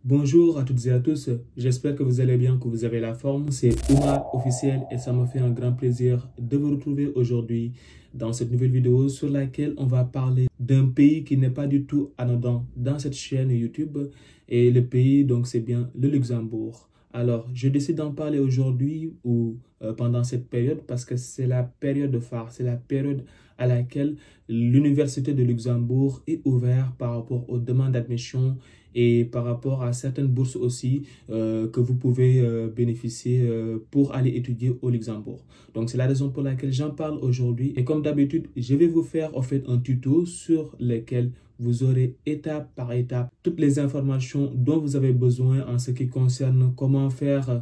Bonjour à toutes et à tous, j'espère que vous allez bien, que vous avez la forme. C'est Oumar officiel et ça me fait un grand plaisir de vous retrouver aujourd'hui dans cette nouvelle vidéo sur laquelle on va parler d'un pays qui n'est pas du tout anodin dans cette chaîne YouTube. Et le pays, donc, c'est bien le Luxembourg. Alors, je décide d'en parler aujourd'hui ou pendant cette période parce que c'est la période phare, c'est la période à laquelle l'Université de Luxembourg est ouverte par rapport aux demandes d'admission et par rapport à certaines bourses aussi que vous pouvez bénéficier pour aller étudier au Luxembourg. Donc, c'est la raison pour laquelle j'en parle aujourd'hui. Et comme d'habitude, je vais vous faire en fait un tuto sur lequel vous aurez étape par étape toutes les informations dont vous avez besoin en ce qui concerne comment faire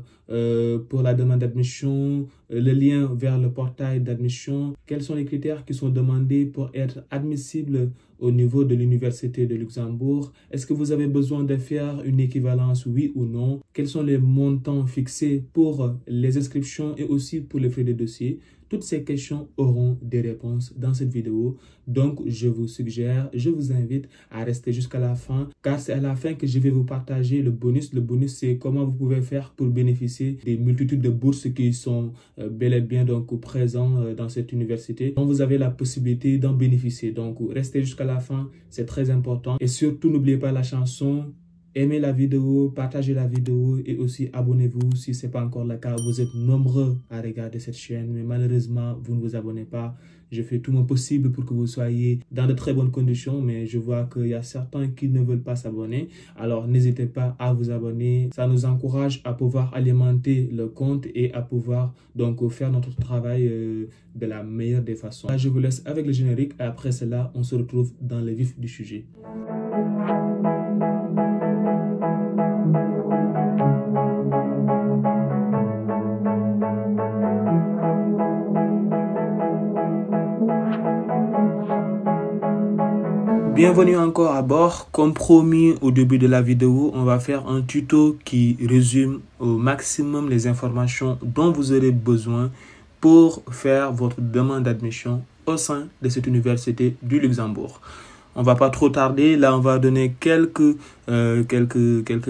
pour la demande d'admission, le lien vers le portail d'admission, quels sont les critères qui sont demandés pour être admissible au niveau de l'Université de Luxembourg. Est-ce que vous avez besoin de faire une équivalence, oui ou non? Quels sont les montants fixés pour les inscriptions et aussi pour les frais de dossier? Toutes ces questions auront des réponses dans cette vidéo. Donc, je vous suggère, je vous invite à rester jusqu'à la fin, car c'est à la fin que je vais vous partager le bonus. Le bonus, c'est comment vous pouvez faire pour bénéficier des multitudes de bourses qui sont bel et bien donc présents dans cette université. Donc, vous avez la possibilité d'en bénéficier. Donc, restez jusqu'à la fin, c'est très important. Et surtout, n'oubliez pas la chanson. Aimez la vidéo, partagez la vidéo et aussi abonnez-vous si ce n'est pas encore le cas. Vous êtes nombreux à regarder cette chaîne, mais malheureusement, vous ne vous abonnez pas. Je fais tout mon possible pour que vous soyez dans de très bonnes conditions, mais je vois qu'il y a certains qui ne veulent pas s'abonner. Alors, n'hésitez pas à vous abonner. Ça nous encourage à pouvoir alimenter le compte et à pouvoir donc faire notre travail de la meilleure des façons. Là, je vous laisse avec le générique et après cela, on se retrouve dans le vif du sujet. Bienvenue encore à bord. Comme promis au début de la vidéo, on va faire un tuto qui résume au maximum les informations dont vous aurez besoin pour faire votre demande d'admission au sein de cette université du Luxembourg. On va pas trop tarder. Là, on va donner quelques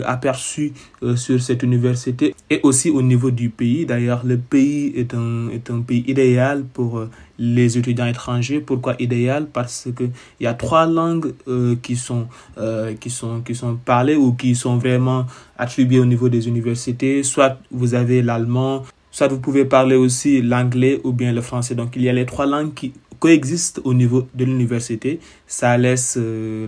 aperçus sur cette université et aussi au niveau du pays. D'ailleurs, le pays est un pays idéal pour les étudiants étrangers. Pourquoi idéal? Parce que il y a 3 langues qui sont parlées ou qui sont vraiment attribuées au niveau des universités. Soit vous avez l'allemand, soit vous pouvez parler aussi l'anglais ou bien le français. Donc, il y a les 3 langues qui coexistent au niveau de l'université. Ça laisse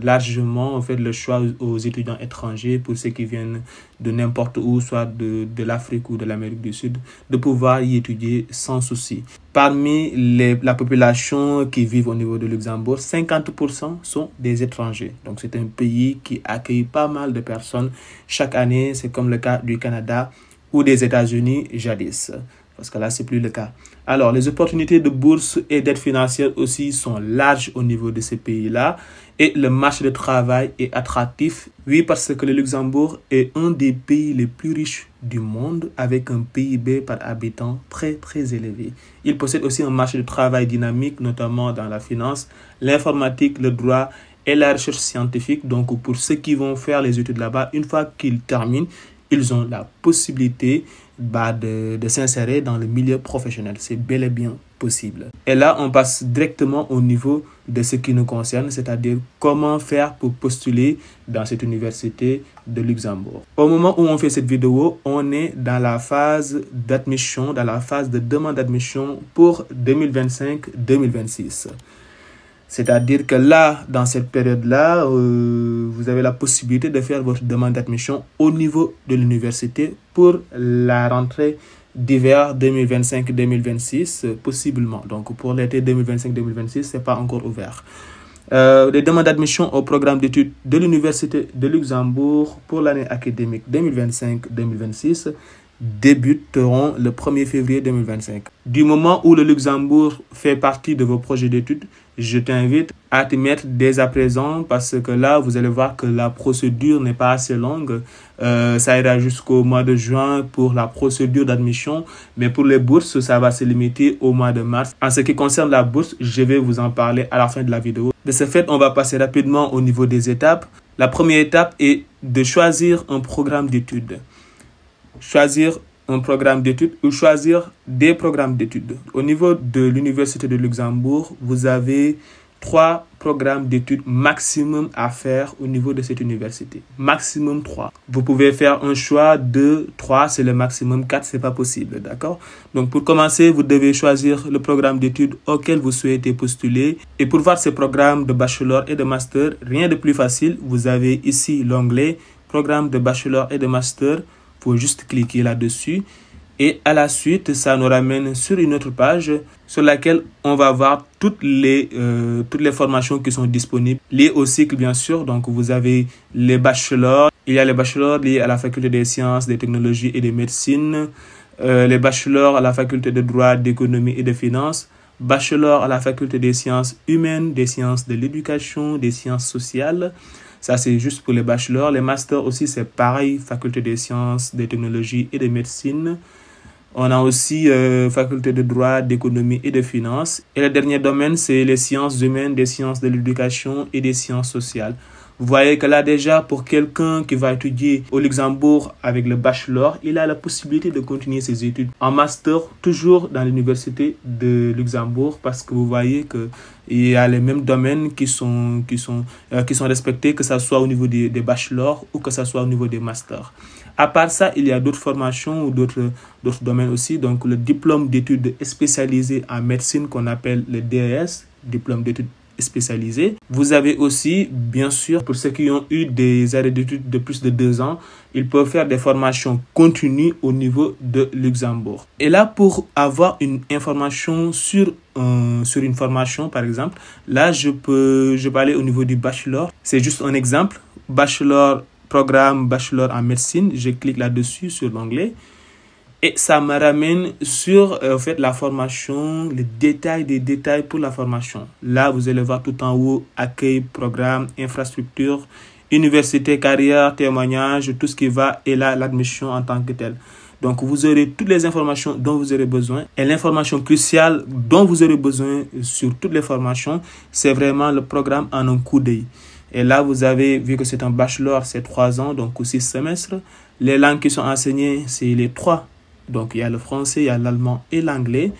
largement en fait le choix aux étudiants étrangers, pour ceux qui viennent de n'importe où, soit de l'Afrique ou de l'Amérique du Sud, de pouvoir y étudier sans souci. Parmi la population qui vit au niveau de Luxembourg, 50% sont des étrangers. Donc c'est un pays qui accueille pas mal de personnes chaque année. C'est comme le cas du Canada ou des États-Unis jadis, parce que là, c'est plus le cas. Alors, les opportunités de bourse et d'aide financière aussi sont larges au niveau de ces pays-là. Et le marché de travail est attractif. Oui, parce que le Luxembourg est un des pays les plus riches du monde, avec un PIB par habitant très, très élevé. Il possède aussi un marché de travail dynamique, notamment dans la finance, l'informatique, le droit et la recherche scientifique. Donc, pour ceux qui vont faire les études là-bas, une fois qu'ils terminent, ils ont la possibilité de s'insérer dans le milieu professionnel. C'est bel et bien possible. Et là, on passe directement au niveau de ce qui nous concerne, c'est-à-dire comment faire pour postuler dans cette université de Luxembourg. Au moment où on fait cette vidéo, on est dans la phase d'admission, dans la phase de demande d'admission pour 2025-2026. C'est-à-dire que là, dans cette période-là, vous avez la possibilité de faire votre demande d'admission au niveau de l'université pour la rentrée d'hiver 2025-2026, possiblement. Donc, pour l'été 2025-2026, ce n'est pas encore ouvert. Les demandes d'admission au programme d'études de l'Université de Luxembourg pour l'année académique 2025-2026 débuteront le 1er février 2025. Du moment où le Luxembourg fait partie de vos projets d'études, je t'invite à te mettre dès à présent, parce que là, vous allez voir que la procédure n'est pas assez longue. Ça ira jusqu'au mois de juin pour la procédure d'admission, mais pour les bourses, ça va se limiter au mois de mars. En ce qui concerne la bourse, je vais vous en parler à la fin de la vidéo. De ce fait, on va passer rapidement au niveau des étapes. La première étape est de choisir un programme d'études. Choisir un programme d'études ou choisir des programmes d'études. Au niveau de l'Université de Luxembourg, vous avez 3 programmes d'études maximum à faire au niveau de cette université. Maximum 3. Vous pouvez faire un choix de 3, c'est le maximum, 4, c'est pas possible, d'accord? Donc pour commencer, vous devez choisir le programme d'études auquel vous souhaitez postuler. Et pour voir ces programmes de bachelor et de master, rien de plus facile. Vous avez ici l'onglet programme de bachelor et de master. Il faut juste cliquer là-dessus. Et à la suite, ça nous ramène sur une autre page sur laquelle on va voir toutes les formations qui sont disponibles, liées au cycle bien sûr. Donc vous avez les bachelors, il y a les bachelors liés à la faculté des sciences, des technologies et des médecines, les bachelors à la faculté de droit, d'économie et de finances, bachelors à la faculté des sciences humaines, des sciences de l'éducation, des sciences sociales. Ça, c'est juste pour les bachelors. Les masters aussi, c'est pareil, faculté des sciences, des technologies et de médecine. On a aussi faculté de droit, d'économie et de finances. Et le dernier domaine, c'est les sciences humaines, des sciences de l'éducation et des sciences sociales. Vous voyez que là déjà, pour quelqu'un qui va étudier au Luxembourg avec le bachelor, il a la possibilité de continuer ses études en master, toujours dans l'université de Luxembourg, parce que vous voyez qu'il y a les mêmes domaines qui sont respectés, que ce soit au niveau des bachelors ou que ce soit au niveau des masters. À part ça, il y a d'autres formations ou d'autres domaines aussi. Donc, le diplôme d'études spécialisées en médecine qu'on appelle le DES, diplôme d'études spécialisées. Vous avez aussi, bien sûr, pour ceux qui ont eu des arrêts d'études de plus de 2 ans, ils peuvent faire des formations continues au niveau de Luxembourg. Et là, pour avoir une information sur une formation, par exemple, là, je peux aller au niveau du bachelor. C'est juste un exemple. Bachelor, programme bachelor en médecine. Je clique là-dessus sur l'onglet. Et ça me ramène sur la formation, les détails des détails pour la formation. Là, vous allez voir tout en haut, accueil, programme, infrastructure, université, carrière, témoignage, tout ce qui va, et là, l'admission en tant que telle. Donc, vous aurez toutes les informations dont vous aurez besoin. Et l'information cruciale dont vous aurez besoin sur toutes les formations, c'est vraiment le programme en un coup d'œil. Et là, vous avez vu que c'est un bachelor, c'est 3 ans, donc 6 semestres. Les langues qui sont enseignées, c'est les 3. Donc, il y a le français, il y a l'allemand et l'anglais.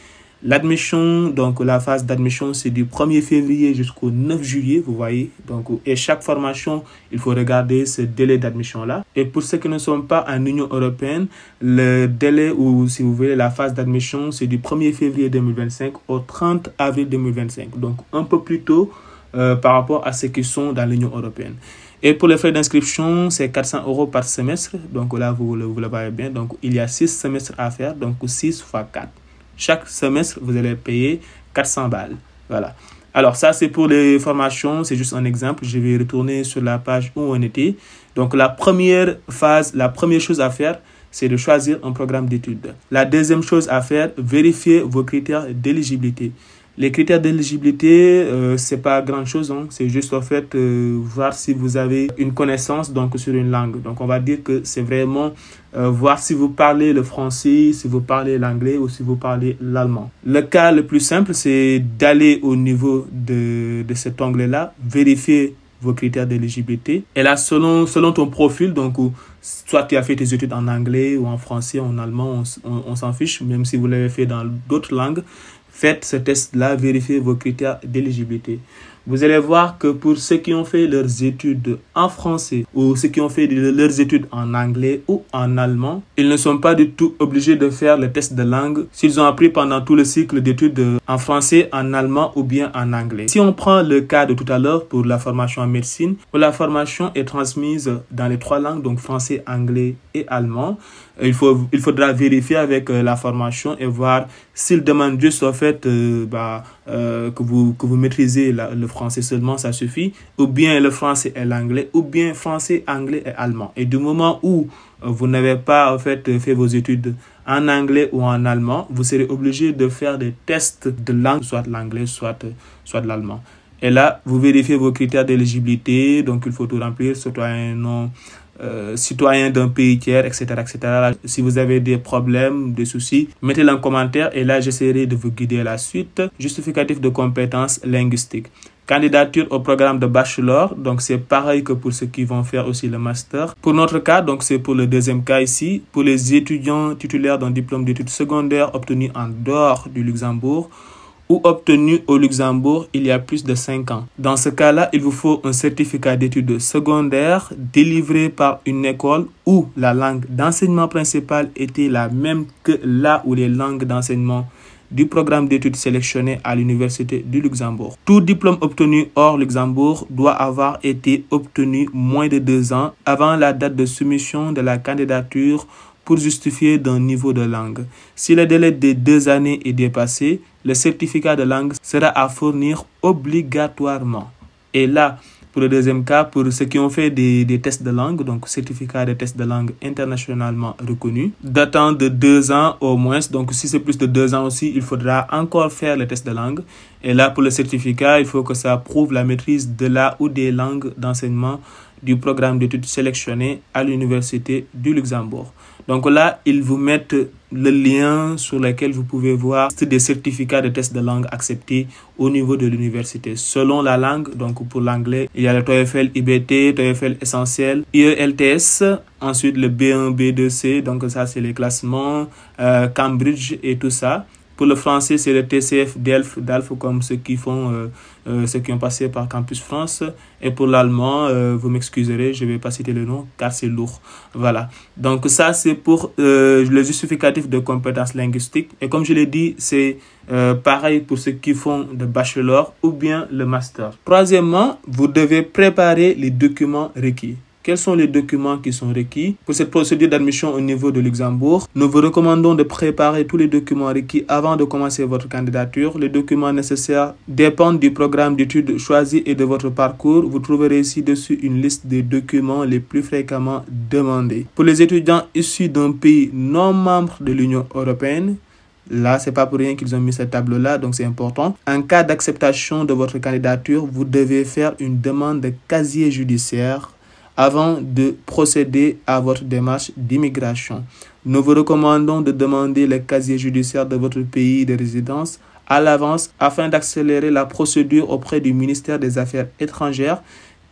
L'admission, donc la phase d'admission, c'est du 1er février jusqu'au 9 juillet, vous voyez. Donc, et chaque formation, il faut regarder ce délai d'admission-là. Et pour ceux qui ne sont pas en Union européenne, le délai ou, si vous voulez, la phase d'admission, c'est du 1er février 2025 au 30 avril 2025. Donc, un peu plus tôt par rapport à ceux qui sont dans l'Union européenne. Et pour les frais d'inscription, c'est 400 € par semestre. Donc là, vous le voyez bien. Donc, il y a 6 semestres à faire. Donc, 6 fois 4. Chaque semestre, vous allez payer 400 balles. Voilà. Alors, ça, c'est pour les formations. C'est juste un exemple. Je vais retourner sur la page où on était. Donc, la première phase, la première chose à faire, c'est de choisir un programme d'études. La deuxième chose à faire, vérifier vos critères d'éligibilité. Les critères d'éligibilité, c'est pas grand chose, hein. C'est juste en fait voir si vous avez une connaissance donc sur une langue. Donc on va dire que c'est vraiment voir si vous parlez le français, si vous parlez l'anglais ou si vous parlez l'allemand. Le cas le plus simple, c'est d'aller au niveau de cet onglet-là, vérifier vos critères d'éligibilité. Et là, selon ton profil, donc soit tu as fait tes études en anglais ou en français, en allemand, on s'en fiche, même si vous l'avez fait dans d'autres langues. Faites ce test-là, vérifiez vos critères d'éligibilité. Vous allez voir que pour ceux qui ont fait leurs études en français ou ceux qui ont fait leurs études en anglais ou en allemand, ils ne sont pas du tout obligés de faire le test de langue s'ils ont appris pendant tout le cycle d'études en français, en allemand ou bien en anglais. Si on prend le cas de tout à l'heure pour la formation en médecine, où la formation est transmise dans les 3 langues, donc français, anglais et allemand, il faudra vérifier avec la formation et voir s'il demande juste au fait que vous maîtrisez le français seulement, ça suffit, ou bien le français et l'anglais, ou bien français, anglais et allemand. Et du moment où vous n'avez pas en fait fait vos études en anglais ou en allemand, vous serez obligé de faire des tests de langue, soit l'anglais, soit l'allemand. Et là, vous vérifiez vos critères d'éligibilité, donc il faut tout remplir, citoyen d'un pays tiers, etc., etc. Si vous avez des problèmes, des soucis, mettez-le en commentaire et là, j'essaierai de vous guider à la suite. Justificatif de compétences linguistiques. candidature au programme de bachelor. Donc, c'est pareil que pour ceux qui vont faire aussi le master. Pour notre cas, donc c'est pour le deuxième cas ici, pour les étudiants titulaires d'un diplôme d'études secondaires obtenu en dehors du Luxembourg ou obtenu au Luxembourg il y a plus de 5 ans. Dans ce cas-là, il vous faut un certificat d'études secondaires délivré par une école où la langue d'enseignement principale était la même que là où les langues d'enseignement du programme d'études sélectionné à l'Université du Luxembourg. Tout diplôme obtenu hors Luxembourg doit avoir été obtenu moins de 2 ans avant la date de soumission de la candidature pour justifier d'un niveau de langue. Si le délai de 2 années est dépassé, le certificat de langue sera à fournir obligatoirement. Et là, pour le deuxième cas, pour ceux qui ont fait des tests de langue, donc certificat de test de langue internationalement reconnu, datant de 2 ans au moins, donc si c'est plus de 2 ans aussi, il faudra encore faire le test de langue. Et là, pour le certificat, il faut que ça prouve la maîtrise de la ou des langues d'enseignement du programme d'études sélectionné à l'Université du Luxembourg. Donc là, ils vous mettent le lien sur lequel vous pouvez voir des certificats de test de langue acceptés au niveau de l'université. Selon la langue, donc pour l'anglais, il y a le TOEFL IBT, TOEFL essentiel, IELTS, ensuite le B1, B2, C, donc ça c'est les classements, Cambridge et tout ça. Pour le français, c'est le TCF, DELF comme ceux qui ont passé par Campus France. Et pour l'allemand, vous m'excuserez, je ne vais pas citer le nom car c'est lourd. Voilà. Donc ça, c'est pour le justificatif de compétences linguistiques. Et comme je l'ai dit, c'est pareil pour ceux qui font le bachelor ou bien le master. Troisièmement, vous devez préparer les documents requis. Quels sont les documents qui sont requis pour cette procédure d'admission au niveau de Luxembourg? Nous vous recommandons de préparer tous les documents requis avant de commencer votre candidature. Les documents nécessaires dépendent du programme d'études choisi et de votre parcours. Vous trouverez ci-dessus une liste des documents les plus fréquemment demandés. Pour les étudiants issus d'un pays non membre de l'Union européenne, là, c'est pas pour rien qu'ils ont mis cette tableau-là, donc c'est important. En cas d'acceptation de votre candidature, vous devez faire une demande de casier judiciaire avant de procéder à votre démarche d'immigration. Nous vous recommandons de demander le casier judiciaire de votre pays de résidence à l'avance afin d'accélérer la procédure auprès du ministère des Affaires étrangères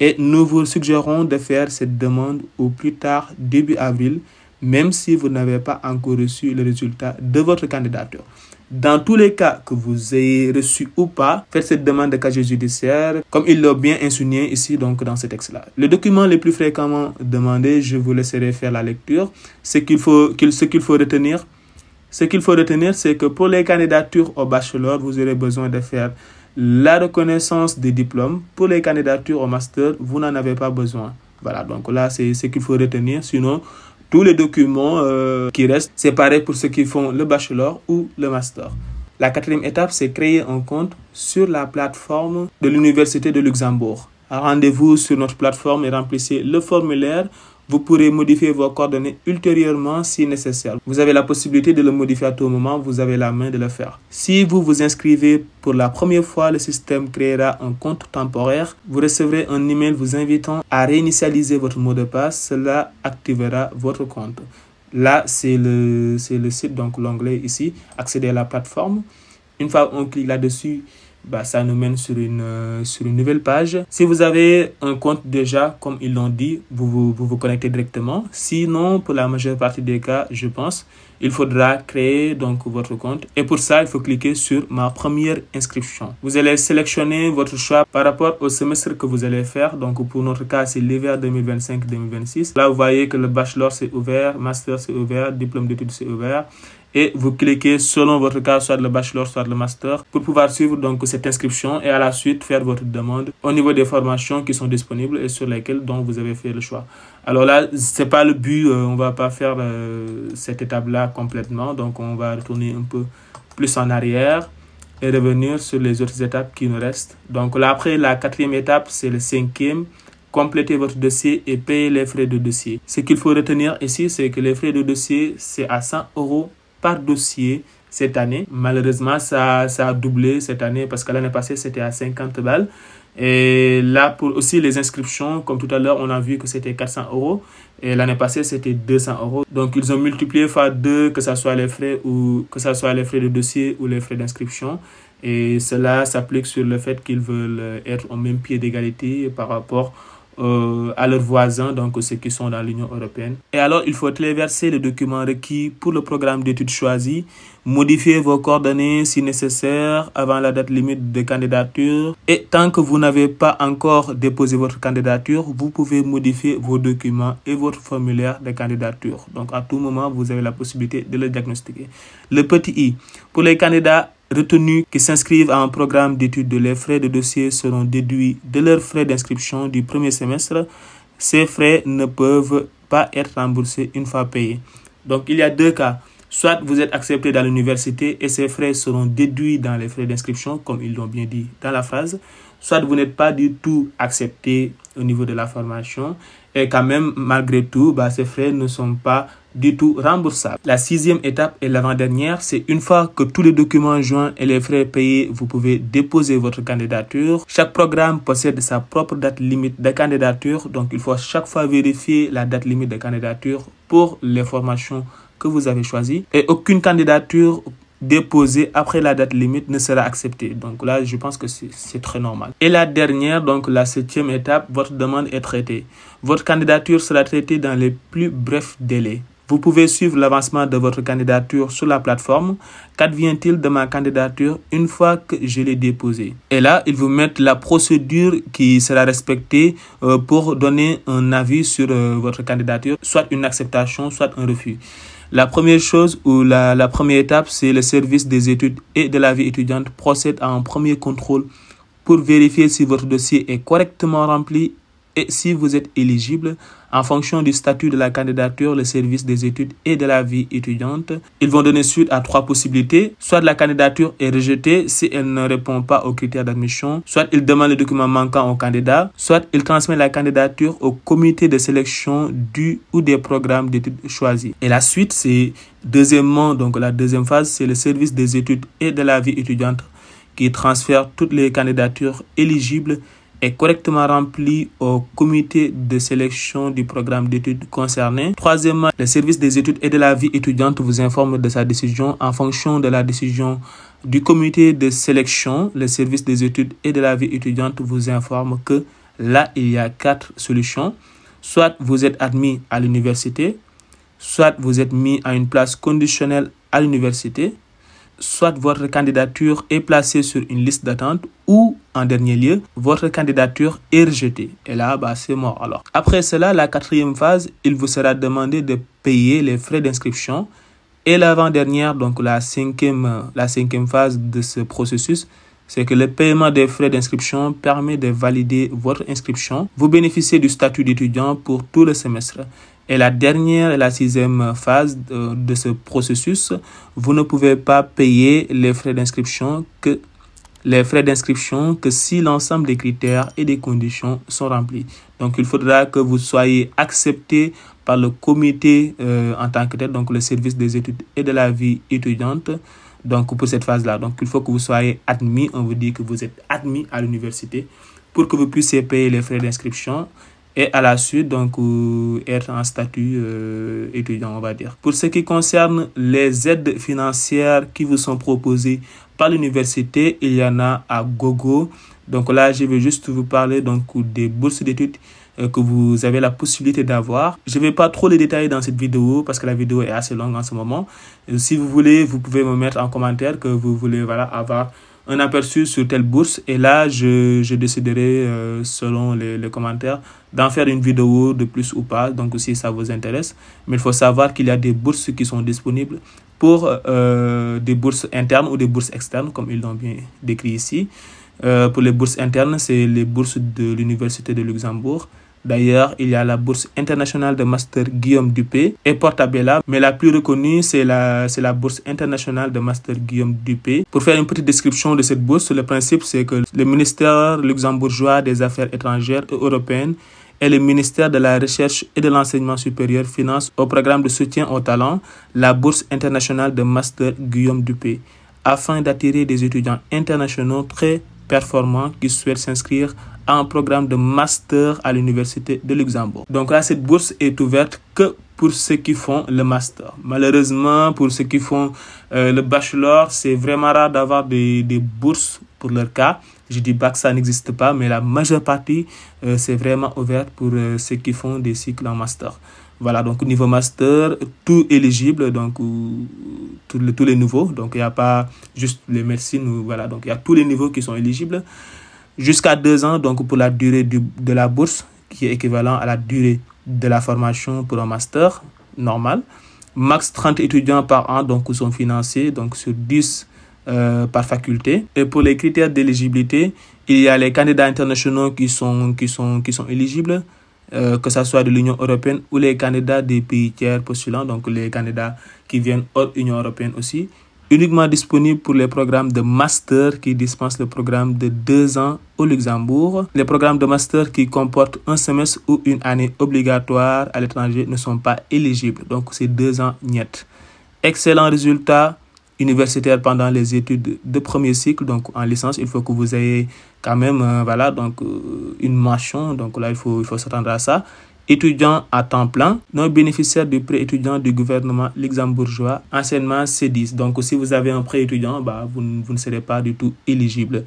et nous vous suggérons de faire cette demande au plus tard début avril, même si vous n'avez pas encore reçu le résultat de votre candidature. Dans tous les cas que vous ayez reçu ou pas, faites cette demande de casier judiciaire comme il l'a bien insinué ici donc dans ce texte-là. Le document le plus fréquemment demandé, je vous laisserai faire la lecture. Ce qu'il faut retenir, c'est que pour les candidatures au bachelor, vous aurez besoin de faire la reconnaissance des diplômes. Pour les candidatures au master, vous n'en avez pas besoin. Voilà, donc là, c'est ce qu'il faut retenir. Sinon, tous les documents qui restent, c'est pareil pour ceux qui font le bachelor ou le master. La quatrième étape, c'est créer un compte sur la plateforme de l'Université de Luxembourg. Rendez-vous sur notre plateforme et remplissez le formulaire. Vous pourrez modifier vos coordonnées ultérieurement si nécessaire. Vous avez la possibilité de le modifier à tout moment, vous avez la main de le faire. Si vous vous inscrivez pour la première fois, le système créera un compte temporaire. Vous recevrez un email vous invitant à réinitialiser votre mot de passe. Cela activera votre compte. Là, c'est le site, donc l'onglet ici, accéder à la plateforme. Une fois on clique là-dessus, ça nous mène sur une nouvelle page. Si vous avez un compte déjà, comme ils l'ont dit, vous vous connectez directement. Sinon, pour la majeure partie des cas, je pense, il faudra créer donc votre compte. Et pour ça, il faut cliquer sur ma première inscription. Vous allez sélectionner votre choix par rapport au semestre que vous allez faire. Donc pour notre cas, c'est l'hiver 2025-2026. Là, vous voyez que le bachelor c'est ouvert, master c'est ouvert, diplôme d'études c'est ouvert. Et vous cliquez selon votre cas, soit le bachelor, soit le master, pour pouvoir suivre donc cette inscription et à la suite faire votre demande au niveau des formations qui sont disponibles et sur lesquelles donc vous avez fait le choix. Alors là, c'est pas le but, on va pas faire cette étape-là complètement, donc on va retourner un peu plus en arrière et revenir sur les autres étapes qui nous restent. Donc là, après la quatrième étape, c'est le cinquième. Complétez votre dossier et payez les frais de dossier. Ce qu'il faut retenir ici, c'est que les frais de dossier, c'est à 100 € par dossier cette année. Malheureusement, ça a doublé cette année parce que l'année passée, c'était à 50 balles. Et là, pour aussi les inscriptions, comme tout à l'heure, on a vu que c'était 400 € et l'année passée, c'était 200 €. Donc, ils ont multiplié par 2, que ce soit les frais de dossier ou les frais d'inscription. Et cela s'applique sur le fait qu'ils veulent être au même pied d'égalité par rapport à leurs voisins, donc ceux qui sont dans l'Union européenne. Et alors, il faut téléverser les documents requis pour le programme d'études choisi, modifier vos coordonnées si nécessaire avant la date limite de candidature. Et tant que vous n'avez pas encore déposé votre candidature, vous pouvez modifier vos documents et votre formulaire de candidature. Donc, à tout moment, vous avez la possibilité de le diagnostiquer. Le petit i, pour les candidats retenus qui s'inscrivent à un programme d'études, les frais de dossier seront déduits de leurs frais d'inscription du premier semestre. Ces frais ne peuvent pas être remboursés une fois payés. Donc, il y a deux cas. Soit vous êtes accepté dans l'université et ces frais seront déduits dans les frais d'inscription, comme ils l'ont bien dit dans la phrase. Soit vous n'êtes pas du tout accepté au niveau de la formation et quand même, malgré tout, ces frais ne sont pas du tout remboursables. La sixième étape et l'avant-dernière, c'est une fois que tous les documents joints et les frais payés, vous pouvez déposer votre candidature. Chaque programme possède sa propre date limite de candidature, donc il faut chaque fois vérifier la date limite de candidature pour les formations que vous avez choisies. Et aucune candidature déposée après la date limite ne sera acceptée. Donc là, je pense que c'est très normal. Et la dernière, donc la septième étape, votre demande est traitée. Votre candidature sera traitée dans les plus brefs délais. Vous pouvez suivre l'avancement de votre candidature sur la plateforme. Qu'advient-il de ma candidature une fois que je l'ai déposée? Et là, ils vous mettent la procédure qui sera respectée pour donner un avis sur votre candidature, soit une acceptation, soit un refus. La première chose ou la première étape, c'est le service des études et de la vie étudiante procède à un premier contrôle pour vérifier si votre dossier est correctement rempli et si vous êtes éligible. En fonction du statut de la candidature, le service des études et de la vie étudiante, ils vont donner suite à trois possibilités. Soit la candidature est rejetée si elle ne répond pas aux critères d'admission, soit ils demandent les documents manquants au candidat, soit ils transmettent la candidature au comité de sélection du ou des programmes d'études choisis. Et la suite, c'est deuxièmement, donc la deuxième phase, c'est le service des études et de la vie étudiante qui transfère toutes les candidatures éligibles est correctement rempli au comité de sélection du programme d'études concerné. Troisièmement, le service des études et de la vie étudiante vous informe de sa décision. En fonction de la décision du comité de sélection, le service des études et de la vie étudiante vous informe que là, il y a 4 solutions. Soit vous êtes admis à l'université, soit vous êtes mis à une place conditionnelle à l'université, soit votre candidature est placée sur une liste d'attente ou, en dernier lieu, votre candidature est rejetée. Et là, c'est mort alors. Après cela, la quatrième phase, il vous sera demandé de payer les frais d'inscription. Et l'avant-dernière, donc la cinquième phase de ce processus, c'est que le paiement des frais d'inscription permet de valider votre inscription. Vous bénéficiez du statut d'étudiant pour tout le semestre. Et la dernière et la sixième phase de ce processus, vous ne pouvez pas payer les frais d'inscription que si l'ensemble des critères et des conditions sont remplis. Donc, il faudra que vous soyez accepté par le comité en tant que tel, donc le service des études et de la vie étudiante. Donc, pour cette phase-là, donc il faut que vous soyez admis. On vous dit que vous êtes admis à l'université pour que vous puissiez payer les frais d'inscription. Et à la suite, donc, être en statut étudiant, on va dire. Pour ce qui concerne les aides financières qui vous sont proposées par l'université, il y en a à gogo. Donc là, je vais juste vous parler donc des bourses d'études que vous avez la possibilité d'avoir. Je ne vais pas trop les détailler dans cette vidéo parce que la vidéo est assez longue en ce moment. Si vous voulez, vous pouvez me mettre en commentaire que vous voulez avoir un aperçu sur telle bourse, et là je déciderai selon les commentaires d'en faire une vidéo de plus ou pas, donc si ça vous intéresse. Mais il faut savoir qu'il y a des bourses qui sont disponibles pour des bourses internes ou des bourses externes comme ils l'ont bien décrit ici. Pour les bourses internes, c'est les bourses de l'Université de Luxembourg. D'ailleurs, il y a la bourse internationale de master Guillaume Dupé et Portabella, mais la plus reconnue, c'est la bourse internationale de master Guillaume Dupé. Pour faire une petite description de cette bourse, le principe, c'est que le ministère luxembourgeois des Affaires étrangères et européennes et le ministère de la Recherche et de l'Enseignement supérieur financent au programme de soutien au talent la bourse internationale de master Guillaume Dupé, afin d'attirer des étudiants internationaux très performants qui souhaitent s'inscrire à un programme de master à l'Université de Luxembourg. Donc là, cette bourse est ouverte que pour ceux qui font le master. Malheureusement, pour ceux qui font le bachelor, c'est vraiment rare d'avoir des bourses pour leur cas. Je ne dis pas que ça n'existe pas, mais la majeure partie, c'est vraiment ouvert pour ceux qui font des cycles en master. Voilà, donc au niveau master, tout éligible, donc tous les niveaux. Donc il n'y a pas juste les médecines, voilà, donc il y a tous les niveaux qui sont éligibles. Jusqu'à 2 ans, donc pour la durée de la bourse, qui est équivalent à la durée de la formation pour un master normal. Max 30 étudiants par an donc sont financés, donc sur 10 par faculté. Et pour les critères d'éligibilité, il y a les candidats internationaux qui sont éligibles, que ce soit de l'Union européenne ou les candidats des pays tiers postulants, donc les candidats qui viennent hors Union européenne aussi. Uniquement disponible pour les programmes de master qui dispensent le programme de 2 ans au Luxembourg. Les programmes de master qui comportent un semestre ou une année obligatoire à l'étranger ne sont pas éligibles. Donc, c'est 2 ans net. Excellent résultat universitaire pendant les études de premier cycle. Donc, en licence, il faut que vous ayez quand même voilà, donc, une mention. Donc là, il faut s'attendre à ça. Étudiants à temps plein, non bénéficiaires du prêt étudiant du gouvernement luxembourgeois, enseignement C10. Donc, si vous avez un prêt étudiant, vous ne serez pas du tout éligible.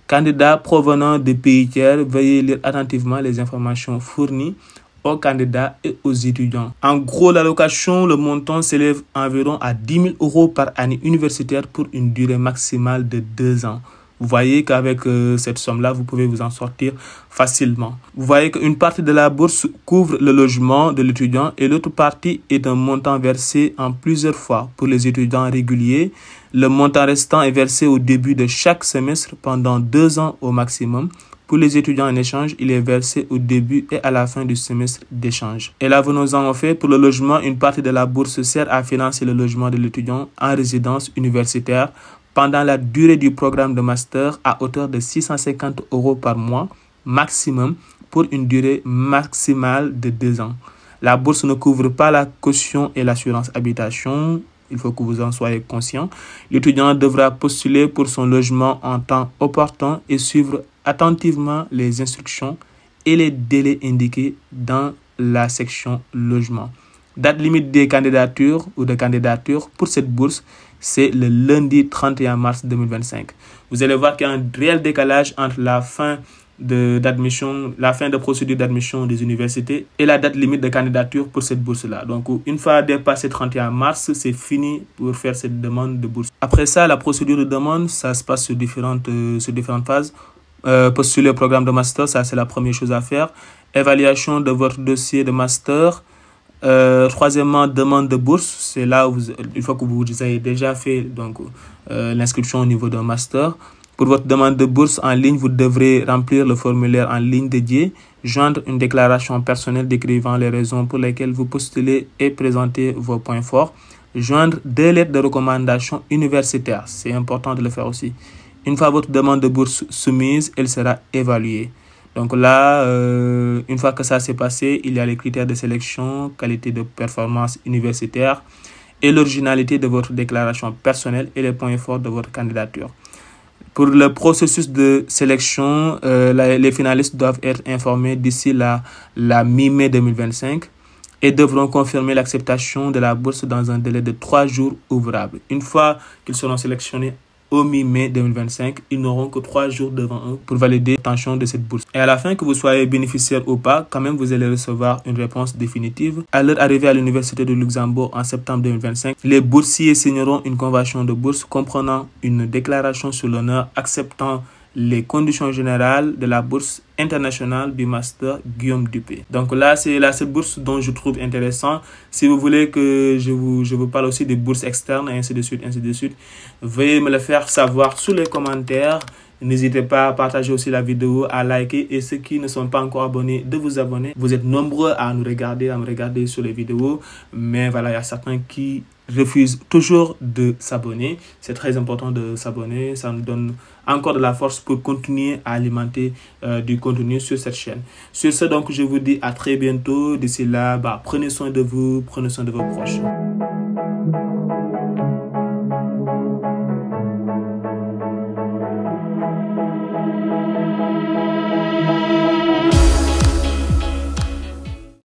Candidats provenant des pays tiers, veuillez lire attentivement les informations fournies aux candidats et aux étudiants. En gros, l'allocation, le montant s'élève environ à 10 000 € par année universitaire pour une durée maximale de 2 ans. Vous voyez qu'avec cette somme-là, vous pouvez vous en sortir facilement. Vous voyez qu'une partie de la bourse couvre le logement de l'étudiant et l'autre partie est un montant versé en plusieurs fois pour les étudiants réguliers. Le montant restant est versé au début de chaque semestre pendant 2 ans au maximum. Pour les étudiants en échange, il est versé au début et à la fin du semestre d'échange. Et là, venons-en au fait. Pour le logement, une partie de la bourse sert à financer le logement de l'étudiant en résidence universitaire pendant la durée du programme de master à hauteur de 650 € par mois maximum pour une durée maximale de 2 ans. La bourse ne couvre pas la caution et l'assurance habitation. Il faut que vous en soyez conscient. L'étudiant devra postuler pour son logement en temps opportun et suivre attentivement les instructions et les délais indiqués dans la section logement. Date limite des candidatures ou de candidature pour cette bourse, c'est le lundi 31 mars 2025. Vous allez voir qu'il y a un réel décalage entre la fin de procédure d'admission des universités et la date limite de candidature pour cette bourse-là. Donc, une fois dépassé 31 mars, c'est fini pour faire cette demande de bourse. Après ça, la procédure de demande, ça se passe sur différentes phases. Postuler au programme de master, ça c'est la première chose à faire. Évaluation de votre dossier de master. Troisièmement, demande de bourse. C'est là où une fois que vous avez déjà fait l'inscription au niveau d'un master. Pour votre demande de bourse en ligne, vous devrez remplir le formulaire en ligne dédié, joindre une déclaration personnelle décrivant les raisons pour lesquelles vous postulez et présenter vos points forts, joindre 2 lettres de recommandation universitaire. C'est important de le faire aussi. Une fois votre demande de bourse soumise, elle sera évaluée. Donc là, une fois que ça s'est passé, il y a les critères de sélection, qualité de performance universitaire et l'originalité de votre déclaration personnelle et les points forts de votre candidature. Pour le processus de sélection, les finalistes doivent être informés d'ici la mi-mai 2025 et devront confirmer l'acceptation de la bourse dans un délai de 3 jours ouvrables. Une fois qu'ils seront sélectionnés au mi-mai 2025, ils n'auront que 3 jours devant eux pour valider l'obtention de cette bourse. Et à la fin, que vous soyez bénéficiaire ou pas, quand même, vous allez recevoir une réponse définitive. À leur arrivée à l'Université de Luxembourg en septembre 2025, les boursiers signeront une convention de bourse comprenant une déclaration sur l'honneur acceptant les conditions générales de la bourse internationale du master Guillaume Dupé. Donc là, c'est cette bourse dont je trouve intéressant. Si vous voulez que je vous parle aussi des bourses externes, et ainsi de suite, veuillez me le faire savoir sous les commentaires. N'hésitez pas à partager aussi la vidéo, à liker et ceux qui ne sont pas encore abonnés, de vous abonner. Vous êtes nombreux à me regarder sur les vidéos, mais voilà, il y a certains qui refusent toujours de s'abonner. C'est très important de s'abonner, ça nous donne encore de la force pour continuer à alimenter du contenu sur cette chaîne. Sur ce, donc, je vous dis à très bientôt. D'ici là, prenez soin de vous, prenez soin de vos proches.